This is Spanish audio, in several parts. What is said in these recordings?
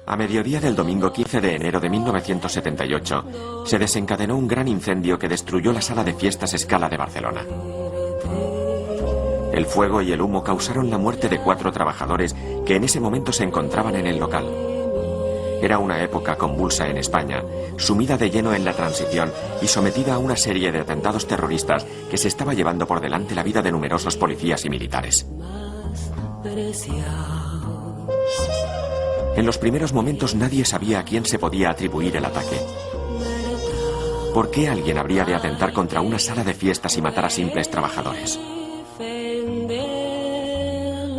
A mediodía del domingo 15 de enero de 1978, se desencadenó un gran incendio que destruyó la sala de fiestas Scala de Barcelona. El fuego y el humo causaron la muerte de 4 trabajadores que en ese momento se encontraban en el local. Era una época convulsa en España, sumida de lleno en la transición y sometida a una serie de atentados terroristas que se estaba llevando por delante la vida de numerosos policías y militares. En los primeros momentos nadie sabía a quién se podía atribuir el ataque. ¿Por qué alguien habría de atentar contra una sala de fiestas y matar a simples trabajadores?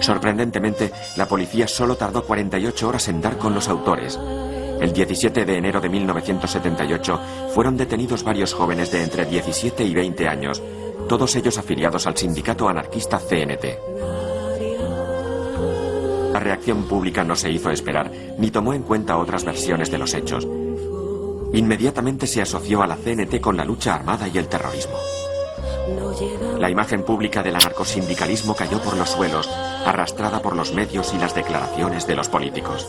Sorprendentemente, la policía solo tardó 48 horas en dar con los autores. El 17 de enero de 1978 fueron detenidos varios jóvenes de entre 17 y 20 años, todos ellos afiliados al sindicato anarquista CNT. La reacción pública no se hizo esperar, ni tomó en cuenta otras versiones de los hechos. Inmediatamente se asoció a la CNT con la lucha armada y el terrorismo. La imagen pública del anarcosindicalismo cayó por los suelos, arrastrada por los medios y las declaraciones de los políticos.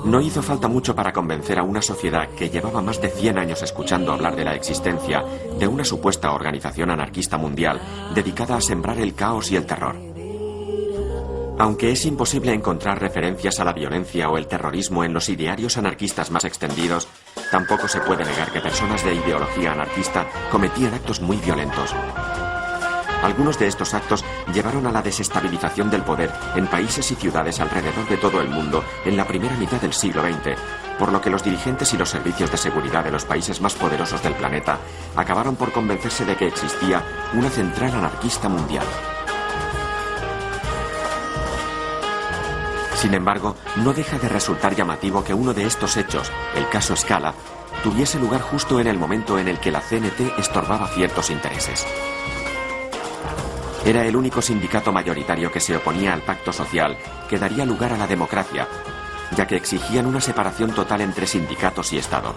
No hizo falta mucho para convencer a una sociedad que llevaba más de 100 años escuchando hablar de la existencia de una supuesta organización anarquista mundial dedicada a sembrar el caos y el terror. Aunque es imposible encontrar referencias a la violencia o el terrorismo en los idearios anarquistas más extendidos, tampoco se puede negar que personas de ideología anarquista cometían actos muy violentos. Algunos de estos actos llevaron a la desestabilización del poder en países y ciudades alrededor de todo el mundo en la primera mitad del siglo XX, por lo que los dirigentes y los servicios de seguridad de los países más poderosos del planeta acabaron por convencerse de que existía una central anarquista mundial. Sin embargo, no deja de resultar llamativo que uno de estos hechos, el caso Scala, tuviese lugar justo en el momento en el que la CNT estorbaba ciertos intereses. Era el único sindicato mayoritario que se oponía al pacto social que daría lugar a la democracia, ya que exigían una separación total entre sindicatos y Estado.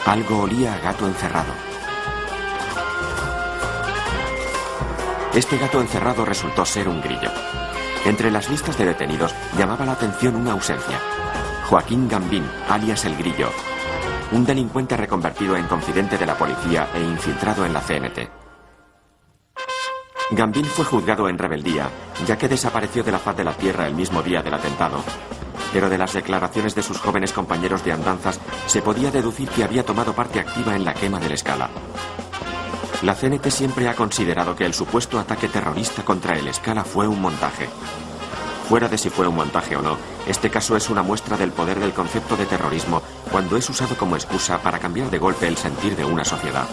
Algo olía a gato encerrado. Este gato encerrado resultó ser un grillo. Entre las listas de detenidos llamaba la atención una ausencia. Joaquín Gambín, alias El Grillo, un delincuente reconvertido en confidente de la policía e infiltrado en la CNT. Gambín fue juzgado en rebeldía, ya que desapareció de la faz de la tierra el mismo día del atentado. Pero de las declaraciones de sus jóvenes compañeros de andanzas se podía deducir que había tomado parte activa en la quema del Scala. La CNT siempre ha considerado que el supuesto ataque terrorista contra el Scala fue un montaje. Fuera de si fue un montaje o no, este caso es una muestra del poder del concepto de terrorismo cuando es usado como excusa para cambiar de golpe el sentir de una sociedad.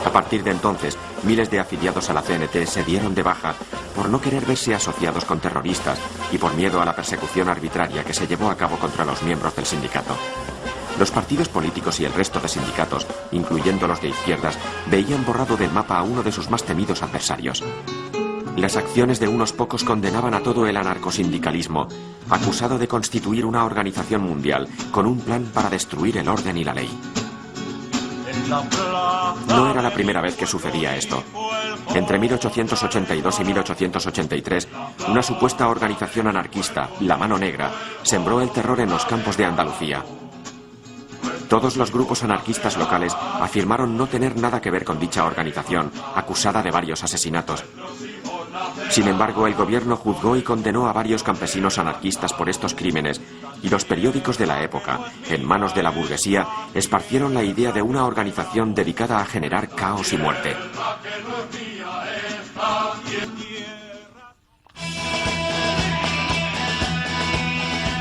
A partir de entonces, miles de afiliados a la CNT se dieron de baja por no querer verse asociados con terroristas y por miedo a la persecución arbitraria que se llevó a cabo contra los miembros del sindicato. Los partidos políticos y el resto de sindicatos, incluyendo los de izquierdas, veían borrado del mapa a uno de sus más temidos adversarios. Las acciones de unos pocos condenaban a todo el anarcosindicalismo, acusado de constituir una organización mundial con un plan para destruir el orden y la ley. No era la primera vez que sucedía esto. Entre 1882 y 1883, una supuesta organización anarquista, la Mano Negra, sembró el terror en los campos de Andalucía. Todos los grupos anarquistas locales afirmaron no tener nada que ver con dicha organización, acusada de varios asesinatos. Sin embargo, el gobierno juzgó y condenó a varios campesinos anarquistas por estos crímenes, y los periódicos de la época, en manos de la burguesía, esparcieron la idea de una organización dedicada a generar caos y muerte.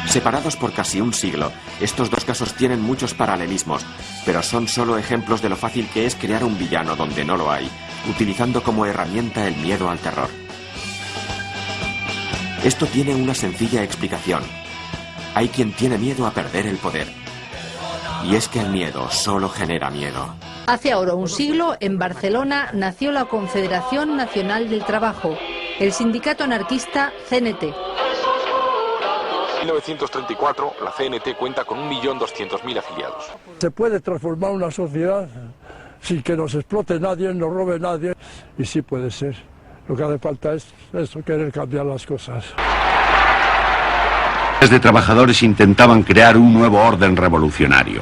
Separados por casi un siglo, estos dos casos tienen muchos paralelismos, pero son solo ejemplos de lo fácil que es crear un villano donde no lo hay, utilizando como herramienta el miedo al terror. Esto tiene una sencilla explicación. Hay quien tiene miedo a perder el poder. Y es que el miedo solo genera miedo. Hace ahora un siglo, en Barcelona, nació la Confederación Nacional del Trabajo, el sindicato anarquista CNT. En 1934, la CNT cuenta con 1.200.000 afiliados. Se puede transformar una sociedad sin que nos explote nadie, nos robe nadie, y sí puede ser. Lo que hace falta es eso, querer cambiar las cosas. De trabajadores intentaban crear un nuevo orden revolucionario.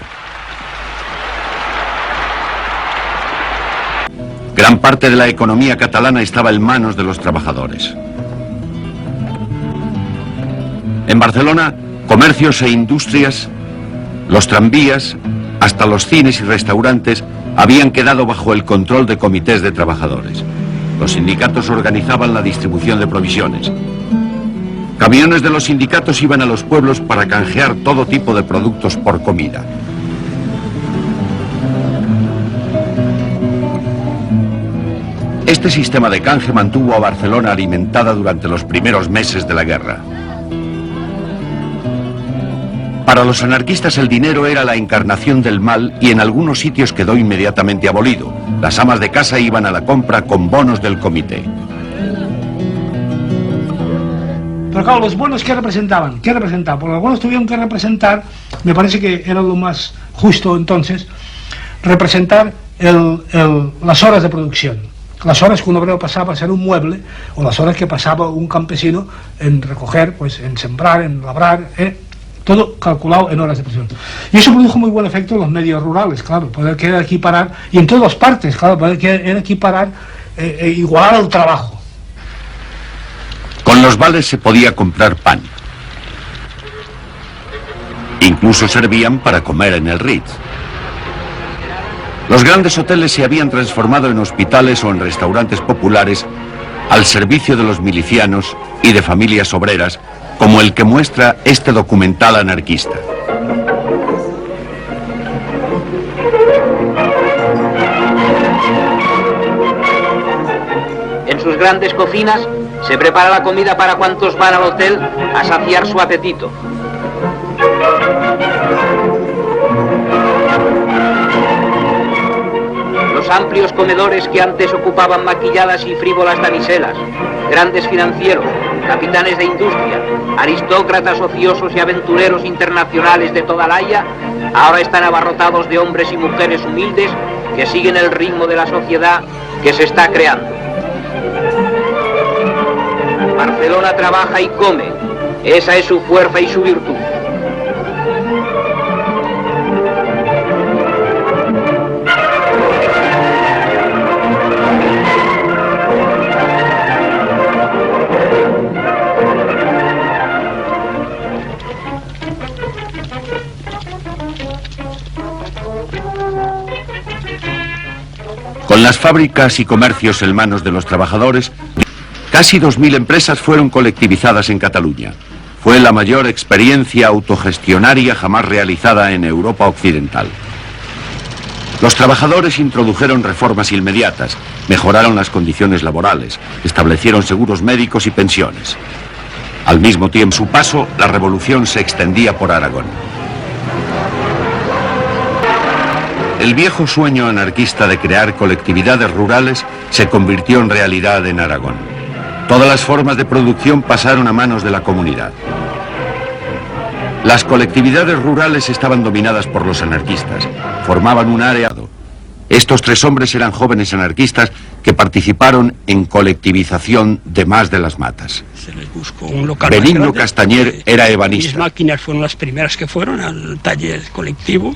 Gran parte de la economía catalana estaba en manos de los trabajadores. En Barcelona, comercios e industrias, los tranvías, hasta los cines y restaurantes habían quedado bajo el control de comités de trabajadores. Los sindicatos organizaban la distribución de provisiones. Camiones de los sindicatos iban a los pueblos para canjear todo tipo de productos por comida. Este sistema de canje mantuvo a Barcelona alimentada durante los primeros meses de la guerra. Para los anarquistas el dinero era la encarnación del mal y en algunos sitios quedó inmediatamente abolido. Las amas de casa iban a la compra con bonos del comité. Pero claro, los bonos, ¿qué representaban? ¿Qué representaban? Porque los bonos tuvieron que representar, me parece que era lo más justo entonces, representar las horas de producción. Las horas que un obrero pasaba a ser un mueble, o las horas que pasaba un campesino en recoger, pues en sembrar, en labrar, todo calculado en horas de producción. Y eso produjo muy buen efecto en los medios rurales, claro, poder querer equiparar, y en todas partes, claro, poder querer equiparar, igualar el trabajo. Con los vales se podía comprar pan. Incluso servían para comer en el Ritz. Los grandes hoteles se habían transformado en hospitales o en restaurantes populares al servicio de los milicianos y de familias obreras, como el que muestra este documental anarquista. En sus grandes cocinas se prepara la comida para cuantos van al hotel a saciar su apetito. Los amplios comedores que antes ocupaban maquilladas y frívolas damiselas, grandes financieros, capitanes de industria, aristócratas ociosos y aventureros internacionales de toda la haya, ahora están abarrotados de hombres y mujeres humildes que siguen el ritmo de la sociedad que se está creando. Barcelona trabaja y come, esa es su fuerza y su virtud. Con las fábricas y comercios en manos de los trabajadores, casi 2000 empresas fueron colectivizadas en Cataluña. Fue la mayor experiencia autogestionaria jamás realizada en Europa occidental. Los trabajadores introdujeron reformas inmediatas, mejoraron las condiciones laborales, establecieron seguros médicos y pensiones. Al mismo tiempo, a su paso, la revolución se extendía por Aragón. El viejo sueño anarquista de crear colectividades rurales se convirtió en realidad en Aragón. Todas las formas de producción pasaron a manos de la comunidad. Las colectividades rurales estaban dominadas por los anarquistas, formaban un área. Estos 3 hombres eran jóvenes anarquistas que participaron en colectivización de Mas de las Matas. Se les buscó un local. Benigno Castañer era ebanista. Mis máquinas fueron las primeras que fueron al taller colectivo.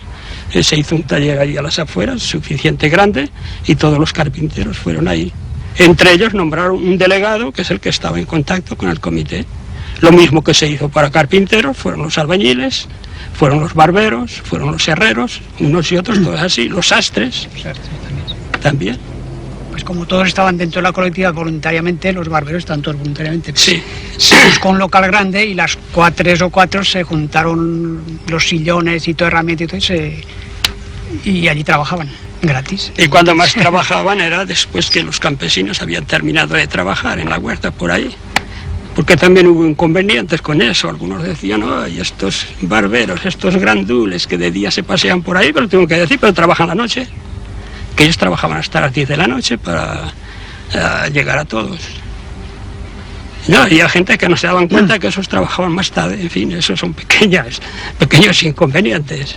Se hizo un taller ahí a las afueras, suficiente grande, y todos los carpinteros fueron ahí. Entre ellos nombraron un delegado, que es el que estaba en contacto con el comité. Lo mismo que se hizo para carpinteros, fueron los albañiles, fueron los barberos, fueron los herreros, unos y otros, todos así, los sastres también. Pues como todos estaban dentro de la colectividad voluntariamente, los barberos están todos voluntariamente. Sí. Se buscó un local grande y las 3 o 4 se juntaron los sillones y toda herramienta y todo, y allí trabajaban gratis. Y cuando más trabajaban era después que los campesinos habían terminado de trabajar en la huerta por ahí. Porque también hubo inconvenientes con eso. Algunos decían, ay, estos barberos, estos grandules que de día se pasean por ahí, pero tengo que decir, pero trabajan la noche. Que ellos trabajaban hasta las 10 de la noche para llegar a todos. No, y hay gente que no se daban cuenta que esos trabajaban más tarde. En fin, esos son pequeños inconvenientes.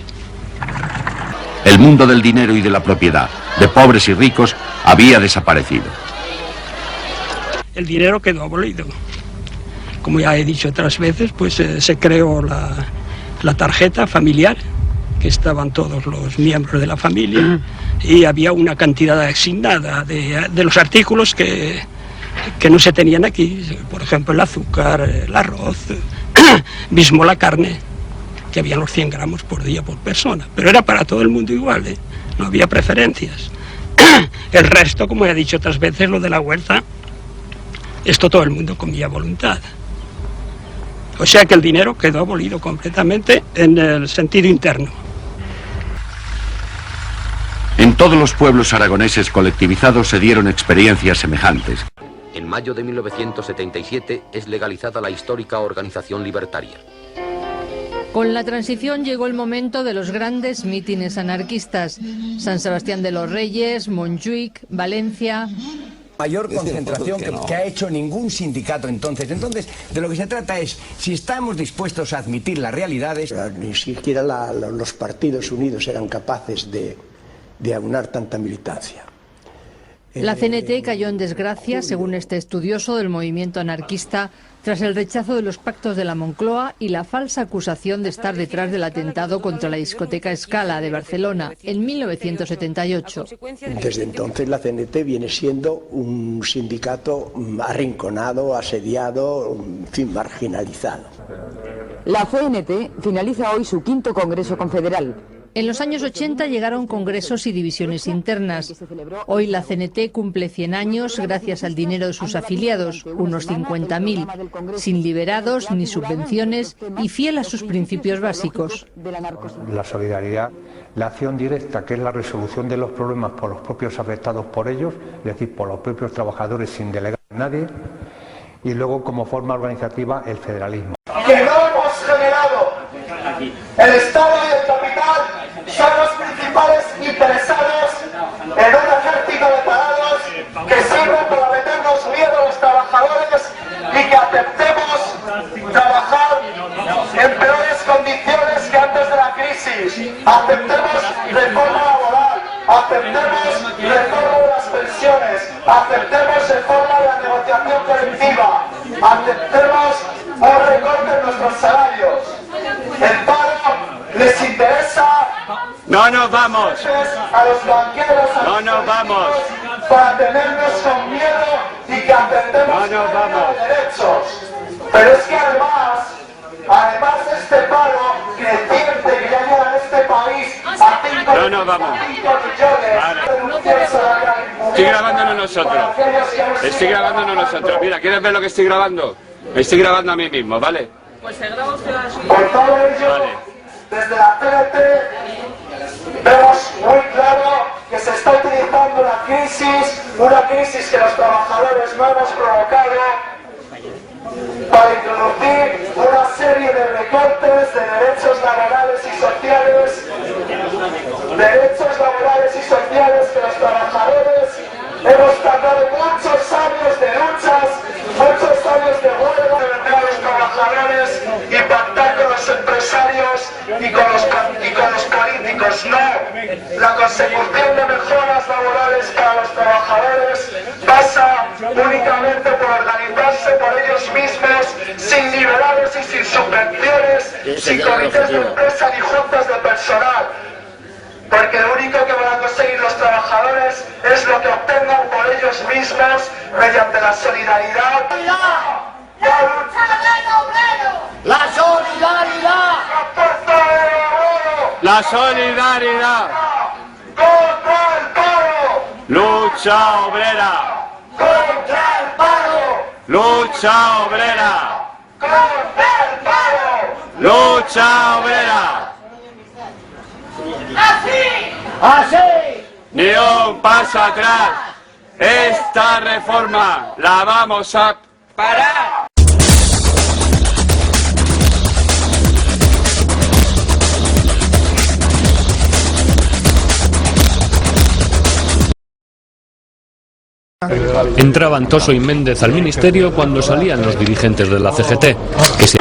El mundo del dinero y de la propiedad, de pobres y ricos, había desaparecido. el dinero quedó abolido. Como ya he dicho otras veces, pues se creó la tarjeta familiar, que estaban todos los miembros de la familia, y había una cantidad asignada de los artículos que no se tenían aquí, por ejemplo el azúcar, el arroz, mismo la carne, que había los 100 gramos por día por persona, pero era para todo el mundo igual, no había preferencias. El resto, como he dicho otras veces, lo de la huerta, esto todo el mundo comía a voluntad. O sea que el dinero quedó abolido completamente en el sentido interno. En todos los pueblos aragoneses colectivizados se dieron experiencias semejantes. En mayo de 1977 es legalizada la histórica organización libertaria. Con la transición llegó el momento de los grandes mítines anarquistas. San Sebastián de los Reyes, Montjuic, Valencia. Mayor concentración que ha hecho ningún sindicato entonces. Entonces, de lo que se trata es, si estamos dispuestos a admitir las realidades... Ni siquiera los partidos unidos eran capaces de aunar tanta militancia. La CNT cayó en desgracia, según este estudioso del movimiento anarquista, tras el rechazo de los pactos de la Moncloa y la falsa acusación de estar detrás del atentado contra la discoteca Scala de Barcelona en 1978. Desde entonces la CNT viene siendo un sindicato arrinconado, asediado, en fin, marginalizado. La CNT finaliza hoy su 5º Congreso Confederal. En los años 80 llegaron congresos y divisiones internas. Hoy la CNT cumple 100 años gracias al dinero de sus afiliados, unos 50.000, sin liberados ni subvenciones y fiel a sus principios básicos. La solidaridad, la acción directa, que es la resolución de los problemas por los propios afectados por ellos, es decir, por los propios trabajadores sin delegar a nadie, y luego como forma organizativa el federalismo. Que no hemos generado el Estado y el capital son los principales interesados en un ejército de parados que sirven para meternos miedo a los trabajadores y que aceptemos trabajar en peores condiciones que antes de la crisis. Aceptemos reforma laboral, aceptemos reforma de las pensiones, aceptemos reforma de la negociación colectiva, aceptemos un recorte en nuestros salarios. El paro les interesa. No nos vamos. A los banqueros, no nos vamos. Para tenernos con miedo y que aceptemos derechos. Pero es que además este paro creciente que ya llega a este país a 5 millones Estoy grabándonos nosotros. Estoy grabándonos nosotros. Mira, ¿quieres ver lo que estoy grabando? Me estoy grabando a mí mismo, ¿vale? Pues se graba usted así. Por todo ello, desde la CNT vemos muy claro que se está utilizando una crisis que los trabajadores no hemos provocado, para introducir una serie de recortes de derechos laborales y sociales que los trabajadores hemos tardado muchos años de luchas, muchos años de huelga, de vender a los trabajadores y pactar con los empresarios y con los políticos. No, la consecución de mejoras laborales para los trabajadores pasa únicamente por organizarse por ellos mismos, sin liberales y sin subvenciones, sin comités de empresa ni juntas de personal. Porque lo único que van a conseguir los trabajadores es lo que obtengan por ellos mismos mediante la solidaridad. ¡La lucha del obrero! ¡La solidaridad! ¡La solidaridad! ¡Contra el paro! ¡Lucha obrera! ¡Contra el paro! ¡Lucha obrera! ¡Contra el paro! ¡Lucha obrera! ¡Así! Ni un paso atrás. Esta reforma la vamos a parar. Entraban Toso y Méndez al ministerio cuando salían los dirigentes de la CGT, que se...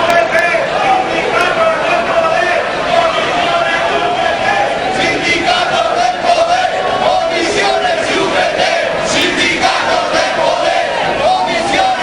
¡Sindicatos del poder! ¡Sindicatos del poder! ¡Comisiones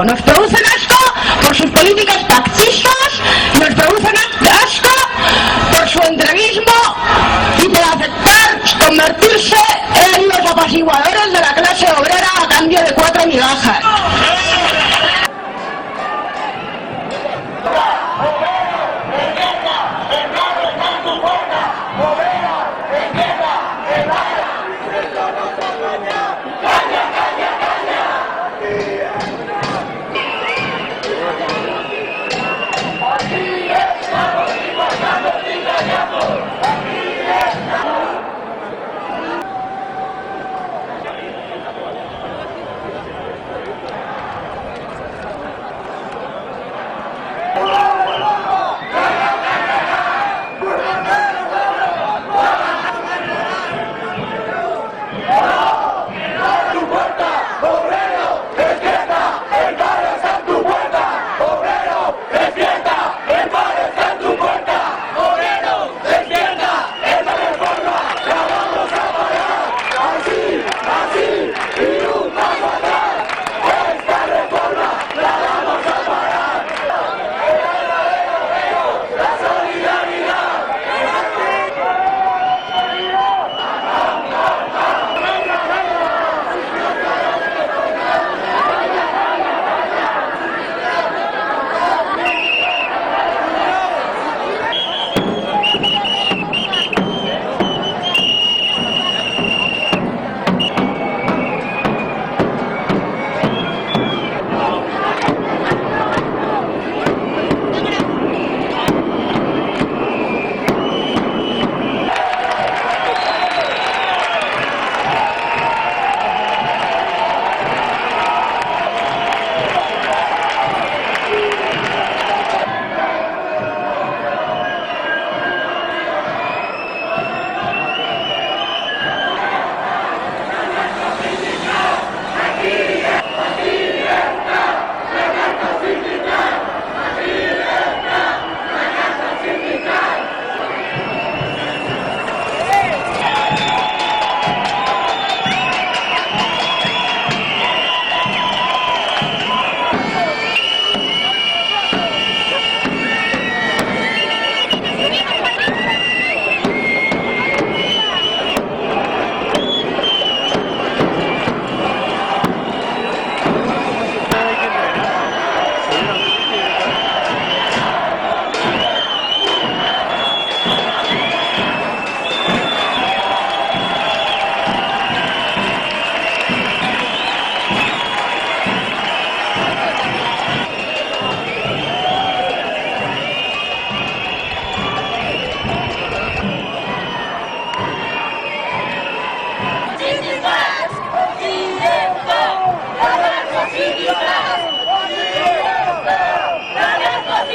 asco. Nos producen asco por sus políticas taxistas, nos producen asco por su entreguismo y por aceptar convertirse en los apaciguadores de la clase obrera a cambio de 4 migajas.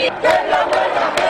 ¡Que la huelga!